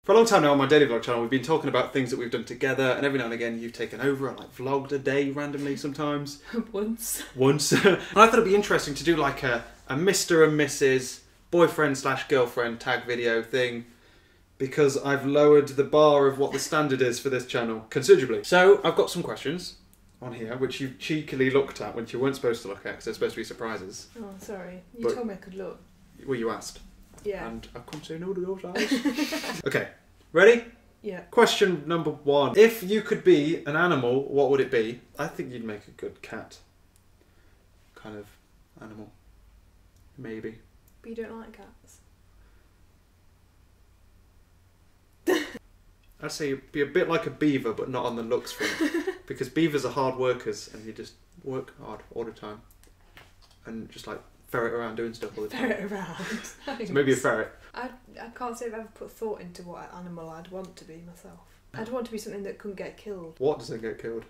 For a long time now on my daily vlog channel, we've been talking about things that we've done together, and every now and again you've taken over and like vlogged a day randomly sometimes. Once. And I thought it'd be interesting to do like a Mr. and Mrs. boyfriend/girlfriend tag video thing, because I've lowered the bar of what the standard is for this channel considerably. So I've got some questions on here which you cheekily looked at, which you weren't supposed to look at because they're supposed to be surprises. Oh, sorry. You told me I could look. Well, you asked. Yeah. And I've come to say no to those eyes. Okay, ready? Yeah. Question number 1. If you could be an animal, what would it be? I think you'd make a good cat kind of animal. Maybe. But you don't like cats? I'd say you'd be a bit like a beaver, but not on the looks front. Because beavers are hard workers and you just work hard all the time. And just like ferret around doing stuff all the time. Ferret around. So maybe a ferret. I can't say I've ever put thought into what animal I'd want to be myself. I'd want to be something that couldn't get killed. What doesn't get killed?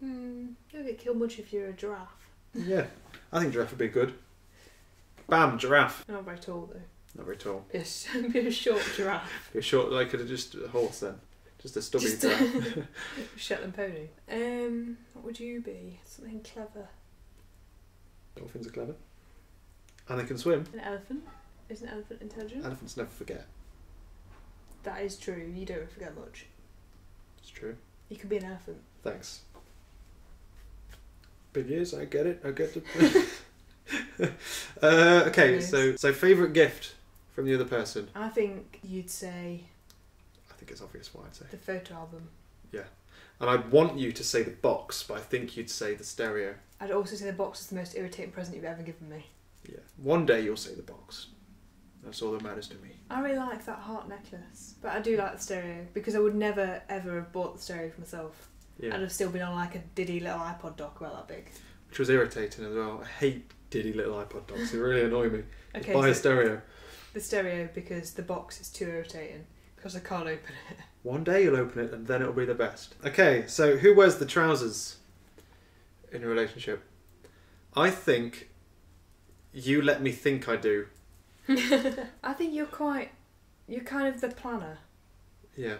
You don't get killed much if you're a giraffe. Yeah, I think giraffe would be good. Bam, giraffe. Not very tall though. Not very tall. Be a short giraffe. Be a short, like just a horse then. Just a stubby giraffe. Shetland pony. What would you be? Something clever. Dolphins are clever. And they can swim. An elephant? Is an elephant intelligent? Elephants never forget. That is true. You don't forget much. It's true. You could be an elephant. Thanks. Big ears, I get it. I get it. Okay, so favourite gift from the other person? I think you'd say... I think it's obvious what I'd say. The photo album. Yeah. And I'd want you to say the box, but I think you'd say the stereo. I'd also say the box is the most irritating present you've ever given me. Yeah. One day you'll say the box. That's all that matters to me. I really like that heart necklace. But I do like the stereo, because I would never ever have bought the stereo for myself. Yeah. I'd have still been on like a diddy little iPod dock about that big. Which was irritating as well. I hate diddy little iPod docks. They really annoy me. Okay, buy a so stereo. the stereo, because the box is too irritating. Because I can't open it. One day you'll open it and then it'll be the best. Okay, so who wears the trousers in a relationship? I think you let me think I do. I think you're kind of the planner. Yeah,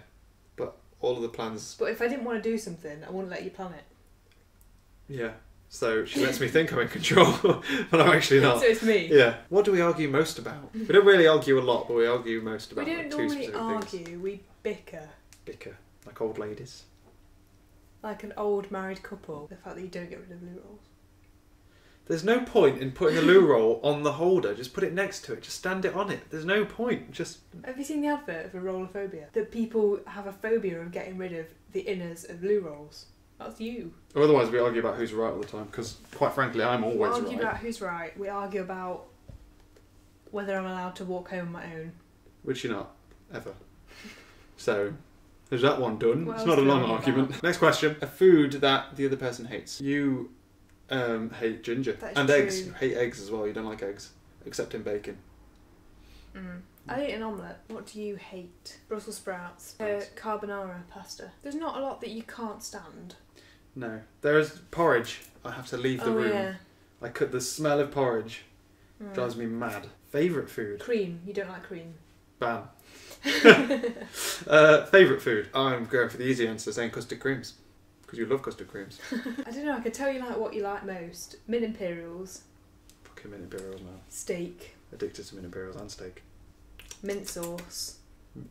but all of the plans... But if I didn't want to do something, I wouldn't let you plan it. Yeah, so she lets me think I'm in control, but I'm actually not. So it's me. Yeah. What do we argue most about? We don't really argue a lot, but we argue most about We don't like, two normally specific argue, things. we bicker. Bicker, like old ladies. Like an old married couple. The fact that you don't get rid of loo rolls. There's no point in putting the loo roll on the holder. Just put it next to it. Just stand it on it. There's no point. Just... Have you seen the advert for rollophobia? That people have a phobia of getting rid of the inners of loo rolls. That's you. Otherwise we argue about who's right all the time, because quite frankly I'm always We right. argue about who's right. We argue about whether I'm allowed to walk home on my own. Which you're not, ever. So, there's that one done. What It's else not a do we long argue argument. about? Next question. A food that the other person hates. You hate ginger. That is And true. eggs. You hate eggs as well. You don't like eggs. Except in bacon. I eat an omelette. What do you hate? Brussels sprouts. Nice. Carbonara pasta. There's not a lot that you can't stand. No. There is porridge. I have to leave the room. Yeah. I could. The smell of porridge drives me mad. Favourite food? Cream. You don't like cream. Bam. Favourite food? I'm going for the easy answer, saying custard creams. Because you love custard creams. I don't know, I could tell you like what you like most. Mint Imperials. Fucking mint imperials, man. Steak. Addicted to mint imperials and steak. Mint sauce.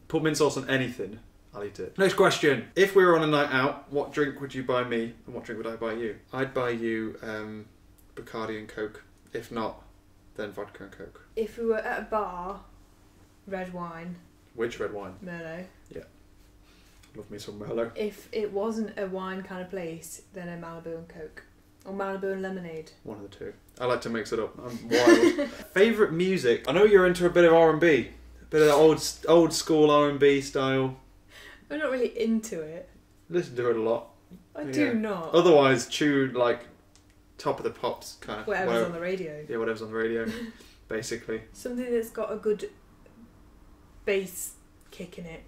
Put mint sauce on anything, I'll eat it. Next question. If we were on a night out, what drink would you buy me and what drink would I buy you? I'd buy you Bacardi and Coke. If not, then vodka and Coke. If we were at a bar, red wine. Which red wine? Merlot. Yeah. Love me some Merlot. If it wasn't a wine kind of place, then a Malibu and Coke. Or Malibu and lemonade. One of the two. I like to mix it up. I'm wild. Favourite music? I know you're into a bit of R&B. A bit of that old school R&B style. I'm not really into it. Listen to it a lot. I do not. Otherwise, tune like Top of the Pops kind of. Whatever's on the radio. Yeah, whatever's on the radio, basically. Something that's got a good bass kick in it.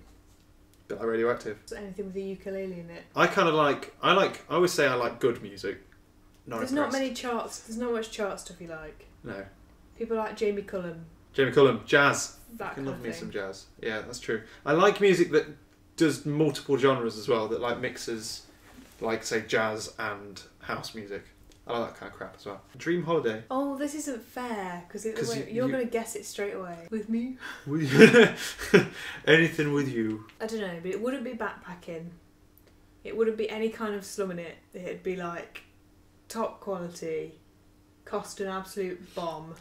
Bit like radioactive. So anything with a ukulele in it. I kind of I always say I like good music. Not There's impressed. not many charts. There's not much chart stuff you like. No. People like Jamie Cullum. Jamie Cullum, jazz. That I can kind love of me thing. some jazz. Yeah, that's true. I like music that does multiple genres as well, that like mixes, like say jazz and house music. I like that kind of crap as well. Dream holiday. Oh, this isn't fair because you're you- going to guess it straight away. With me? Anything with you. I don't know, but it wouldn't be backpacking. It wouldn't be any kind of slumming it. It'd be like top quality, cost an absolute bomb.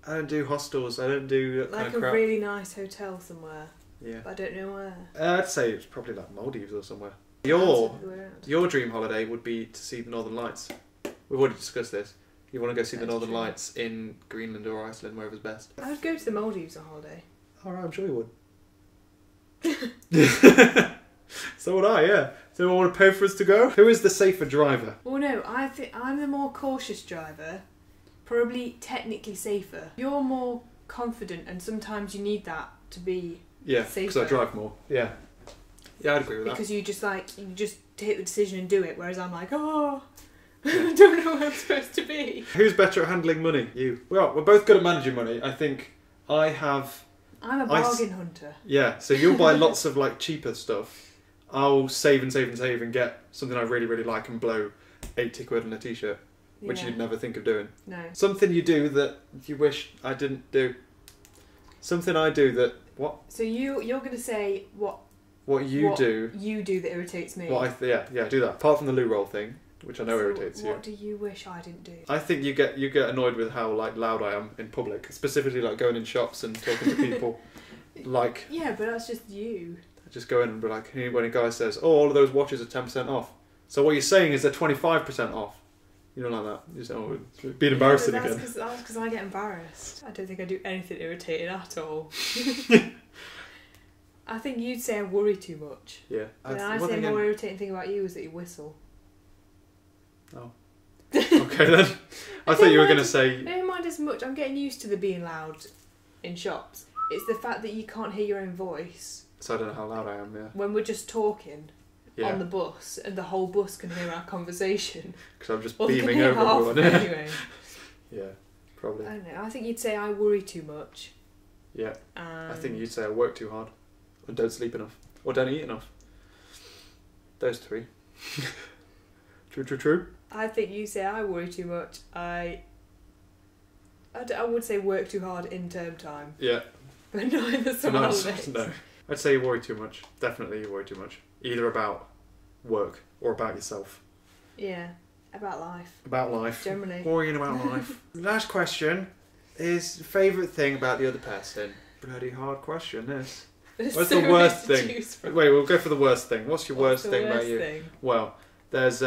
I don't do hostels. I don't do that kind Like of a crap. really nice hotel somewhere. Yeah. But I don't know where. I'd say it's probably like Maldives or somewhere. That's Your dream holiday would be to see the Northern Lights. We've already discussed this. You want to go see the That's Northern true. Lights in Greenland or Iceland, wherever's best. I would go to the Maldives on holiday. Alright, I'm sure you would. So would I, yeah. So I want to pay for us to go? Who is the safer driver? Well, no, I think I'm the more cautious driver. Probably technically safer. You're more confident, and sometimes you need that to be Yeah, because I safer. drive more. Yeah. Yeah, I'd agree with Because you just take the decision and do it, whereas I'm like, oh, I don't know where I'm supposed to be. that. Who's better at handling money? You. Well, we're both good at managing money. I think I have... I'm a bargain hunter. Yeah, so you'll buy lots of like cheaper stuff. I'll save and save and save and get something I really, really like and blow 80 quid on a t-shirt, which Yeah. you'd never think of doing. No. Something you do that you wish I didn't do. Something I do that... What? So you're going to say what What you do... you do that irritates me. What yeah, do that. Apart from the loo roll thing, which I know So irritates you. What do you wish I didn't do? I think you get annoyed with how like loud I am in public, specifically like going in shops and talking to people. Like, Yeah, but that's just you. just go in and be like, when a guy says, "Oh, all of those watches are 10% off," so what you're saying is they're 25% off. You don't like that. You just it's being embarrassing That's again. because I get embarrassed. I don't think I do anything irritating at all. I think you'd say I worry too much. Yeah. And I say a more irritating thing about you is that you whistle. Oh. Okay then. I thought you were going to say. I don't mind as much. I'm getting used to the being loud in shops. It's the fact that you can't hear your own voice So I don't know how loud I am. Yeah. when we're just talking Yeah. on the bus and the whole bus can hear our conversation. Because I'm just Or they can beaming hear over half everyone. of it anyway. Yeah. Probably. I don't know. I think you'd say I worry too much. Yeah. And I think you'd say I work too hard, or don't sleep enough, or don't eat enough. Those three. True. I think you say I worry too much. I would say work too hard in term time, Yeah. but not in the summer holidays. No. I'd say you worry too much. Definitely you worry too much. Either about work or about yourself. Yeah, about life About life. generally. Worrying about life. Last question is favourite thing about the other person. Bloody hard question, this. There's What's so the worst many to thing? choose from. Wait, we'll go for the worst thing. What's your What's worst the thing about worst you? thing? Well, there's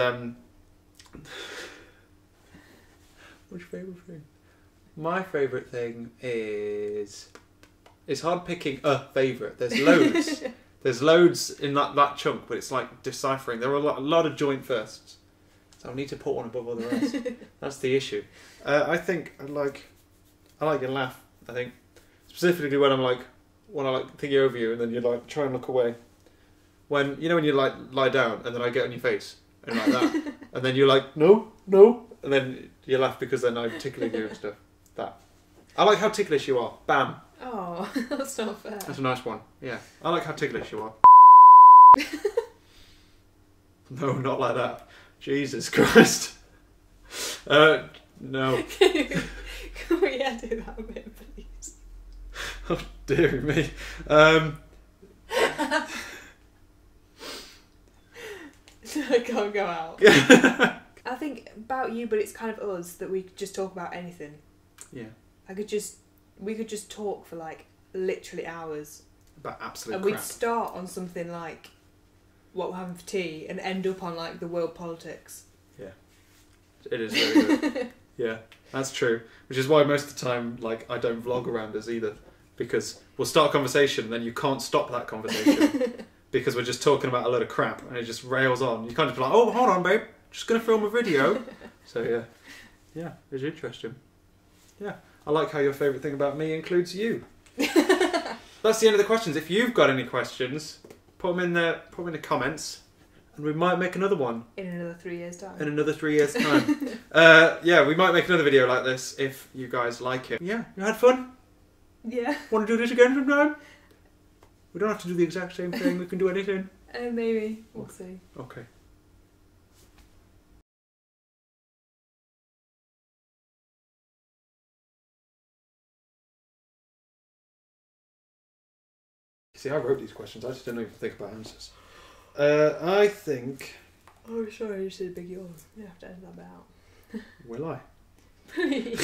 What's your favourite thing? My favourite thing is... It's hard picking a favourite. There's loads. There's loads in that chunk, but it's like deciphering. There are a lot of joint firsts. So I need to put one above all the rest. That's the issue. I think I like your laugh, I think. Specifically when I thinking over you and then you like try and look away. When you like lie down and then I get on your face and like that. And then you're like, no. And then you laugh because then I'm tickling you and stuff. That. I like how ticklish you are. Bam. Oh, that's not fair. That's a nice one. Yeah. I like how ticklish you are. No, not like that. Jesus Christ. No. Can we edit that bit, please? Oh, dear me. I can't go out. I think about you, but it's kind of us that we could just talk about anything. Yeah. We could just talk for like literally hours. About absolute And crap. we'd start on something like what we're having for tea and end up on like the world politics. It is very good. Yeah, that's true. Which is why most of the time, like, I don't vlog around us either. Because we'll start a conversation and then you can't stop that conversation. Because we're just talking about a load of crap and it just rails on. You can't just be like, oh, hold on, babe. Just going to film a video. So, yeah. Yeah, it's interesting. Yeah. I like how your favourite thing about me includes you. That's the end of the questions. If you've got any questions, put them in the comments. And we might make another one In another 3 years' time. in another 3 years' time. Yeah, we might make another video like this if you guys like it. Yeah, you had fun? Yeah. Want to do this again sometime? We don't have to do the exact same thing. We can do anything. Maybe. We'll see. Okay. See, I wrote these questions. I just didn't even think about answers. I think... Oh, sorry, you said a big yawn. You have to end that bit out. Will I? Please.